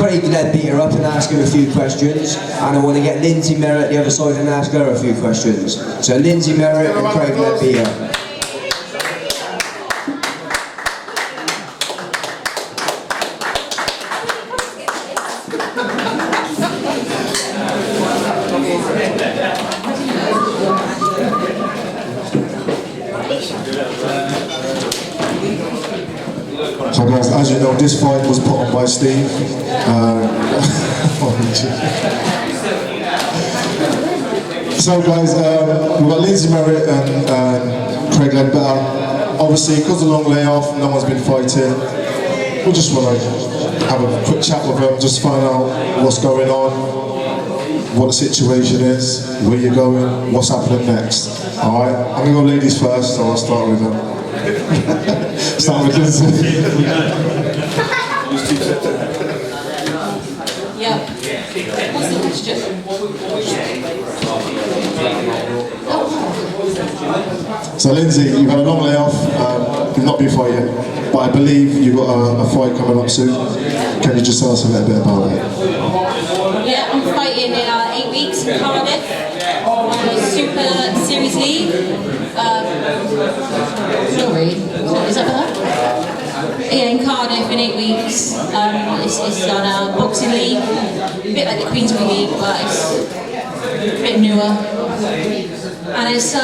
Craig Leadbeater up and ask him a few questions, and I want to get Linzi Merritt the other side and ask her a few questions. So Linzi Merritt and Craig Leadbeater. So guys, as you know, this fight was put on by Steve. So guys, we've got Linzi Merritt and Craig Leadbeater. Obviously, because of the long layoff, no one's been fighting. We just want to have a quick chat with them, just find out what's going on, what the situation is, where you're going, what's happening next. Alright, I'm going to go ladies first, so I'll start with them. Start with Linzi. Yeah. What's the question? So Linzi, you've had a long layoff, you've not been fighting, but I believe you've got a fight coming up soon. Can you just tell us a little bit about that? Yeah, I'm fighting in 8 weeks in Cardiff on the Super Series League. Sorry, is that better? Yeah, in Cardiff in 8 weeks. It's on a boxing league, a bit like the Queensbury League, but it's a bit newer. And it's for a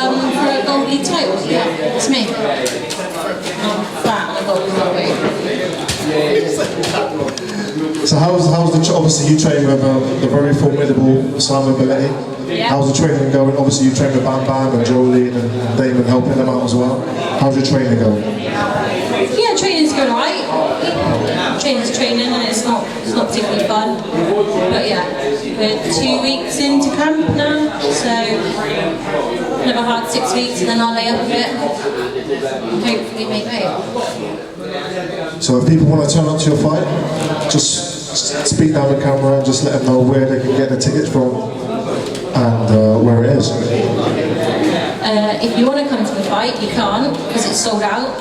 Gold League title. Yeah, it's me. I'm fat on a Gold League title. So how's the obviously you train with the very formidable Simon Belletti. Yeah. How's the training going? Obviously you train with Bam Bam and Jolene and Damon helping them out as well. How's your training going? Yeah, training's going alright. Training's training and it's not particularly fun. But yeah, we're 2 weeks into camp now, so another hard 6 weeks and then I'll lay up a bit and hopefully make weight. So if people want to turn up to your fight, just speak down the camera and just let them know where they can get the tickets from and where it is. If you want to come to the fight, you can't because it's sold out.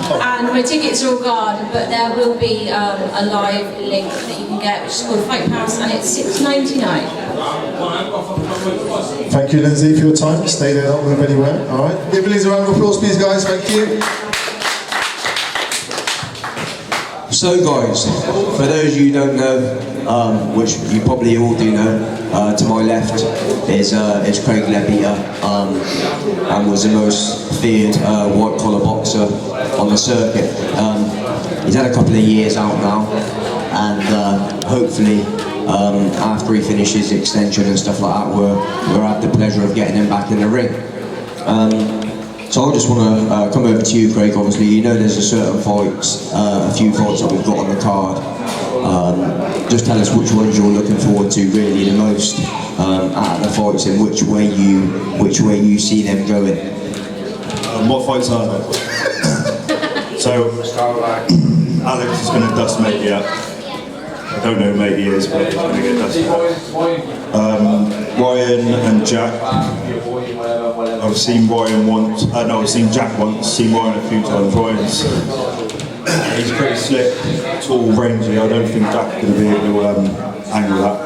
And my tickets are all gone, but there will be a live link that you can get, which is called Fight Pass, and it's $6.99. Thank you, Linzi, for your time. Stay there, don't move anywhere. All right. Give Linzi a round of applause, please, guys. Thank you. So guys, for those of you who don't know, which you probably all do know, to my left is Craig Leadbeater, and was the most feared white-collar boxer on the circuit. He's had a couple of years out now, and hopefully after he finishes the extension and stuff like that, we'll have the pleasure of getting him back in the ring. So I just want to come over to you, Craig. Obviously, you know there's a certain fights, a few fights that we've got on the card. Just tell us which ones you're looking forward to really the most out of the fights, and which way you see them going. What fights are there? So Alex is going to dust Matey up. I don't know who Matey is, but he's going to get dusted up. Ryan and Jack. I've seen Ryan once. No, I've seen Jack once. Seen Ryan a few times. Ryan's he's pretty slick, tall, rangy. I don't think Jack's going to be able to angle that.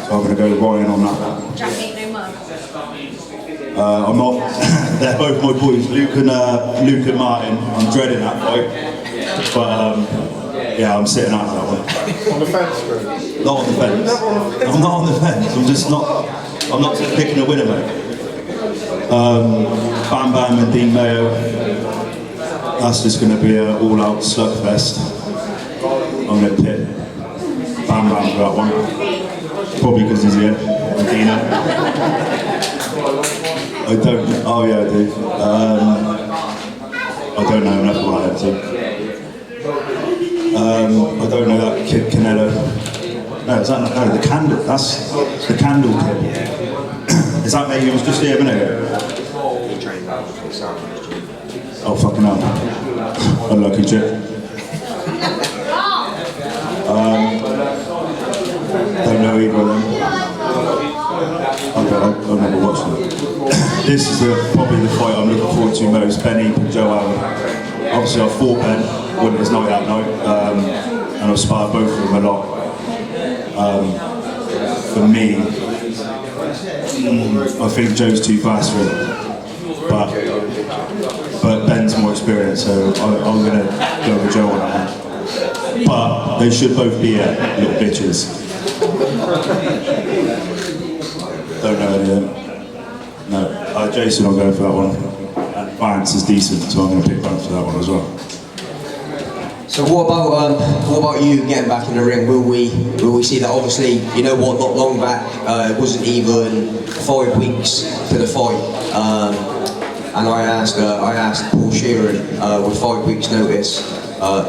So I'm going to go with Ryan on that. Jack ain't no mug. I'm not. They're both my boys, Luke and Martin. I'm dreading that fight, but yeah, I'm sitting out that one. On the fence, Craig? Not on the fence. I'm not on the fence. I'm just not. I'm not picking a winner, mate. Bam Bam and Dean Mayo. That's just going to be an all-out slugfest. I'm going to pit Bam Bam for that one. Probably because he's here. And Dina. I don't. Oh yeah, I do. I don't know enough about that too. I don't know that kid Canelo. No, is that not? No, the Candle. That's the Candle kid. Is that mate? He was just here a minute ago. Oh fucking hell! Unlucky chip. Don't know either of them. Okay, I've never watched them. This is probably the fight I'm looking forward to most. Benny and Joe Allen. Obviously I fought Ben when it was night that night, and I've sparred both of them a lot. For me, I think Joe's too fast for him. But Ben's more experienced, so I'm going to go with Joe on that one. But they should both be little bitches. Don't know anything. No, Jason, I'm going for that one. And Vance is decent, so I'm going to pick Vance for that one as well. So what about you getting back in the ring? Will we see that? Obviously, you know what? Not long back, it wasn't even 5 weeks to the fight, and I asked Paul Sheeran with 5 weeks' notice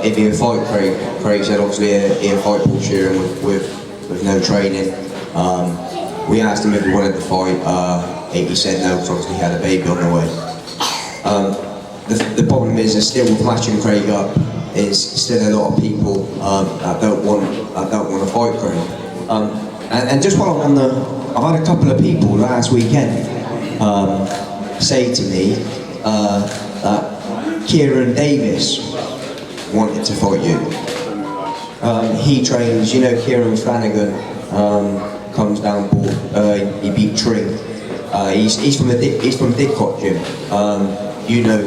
if he'd fight Craig. Craig said obviously he'd fight Paul Sheeran with no training. We asked him if he wanted to fight. He said no, because obviously he had a baby on the way. The problem is still with matching Craig up. Is still a lot of people that don't want to fight Craig. And just while I'm on I've had a couple of people last weekend say to me that Kieran Davis wanted to fight you. He trains, you know, Kieran Flanagan comes down board. He beat Tring. He's from Didcot Gym. You know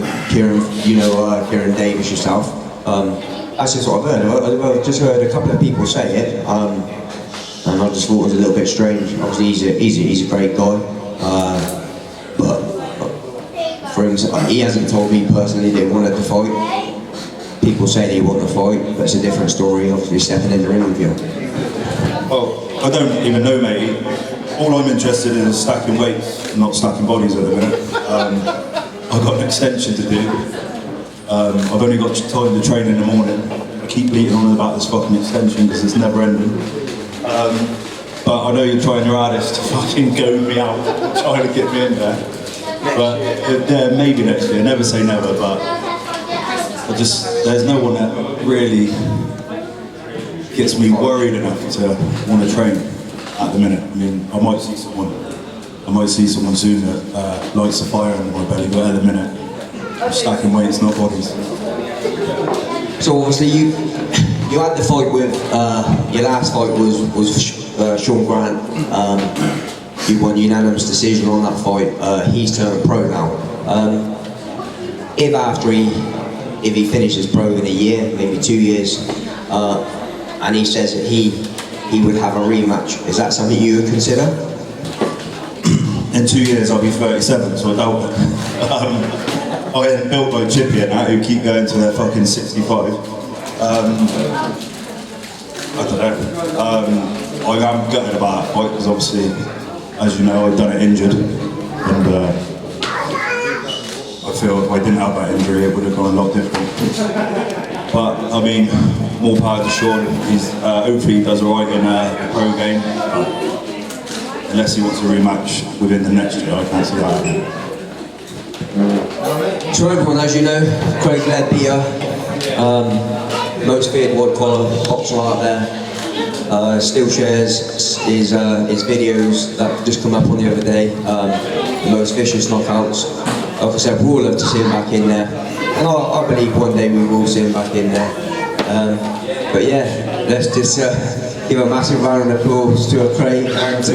Kieran Davis yourself. That's just what I've heard. I've just heard a couple of people say it, and I just thought it was a little bit strange. Obviously, he's a great guy, but for him, he hasn't told me personally that he wanted to fight. People say they want to fight, but it's a different story. Obviously, stepping in the ring with you. Well, I don't even know, mate. All I'm interested in is stacking weights, not stacking bodies at the minute. I've got an extension to do. I've only got time to train in the morning. I keep bleating on about this fucking extension because it's never ending. But I know you're trying your hardest to fucking goad me out, trying to get me in there. But yeah, maybe next year. Never say never, but there's no one that really gets me worried enough to want to train at the minute. I mean, I might see someone soon that lights a fire under my belly, but at the minute, I'm stacking weights, not bodies. So obviously you had the fight with your last fight was Sean Grant. You won unanimous decision on that fight. He's turned pro now. If he finishes pro in a year, maybe 2 years, and he says that he would have a rematch, is that something you would consider? In 2 years I'll be 37, so I doubt it. I ain't built like Chippy and that, who keep going to their fucking 65. I don't know. I am gutted about that fight because obviously, as you know, I've done it injured, and I feel if I didn't have that injury, it would have gone a lot different. But I mean, more power to Sean. Hopefully he does alright in the pro game. Unless he wants a rematch within the next year, I can't see that happening. To everyone, as you know, Craig Leadbeater, most feared white collar boxer out there, still shares his videos that just come up on the other day, the most vicious knockouts. Like I said, we all love to see him back in there, and I believe one day we will see him back in there. But yeah, let's just give a massive round of applause to Craig and to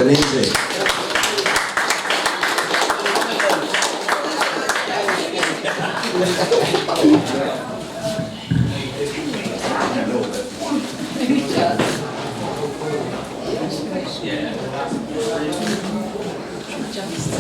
Linzi. Just.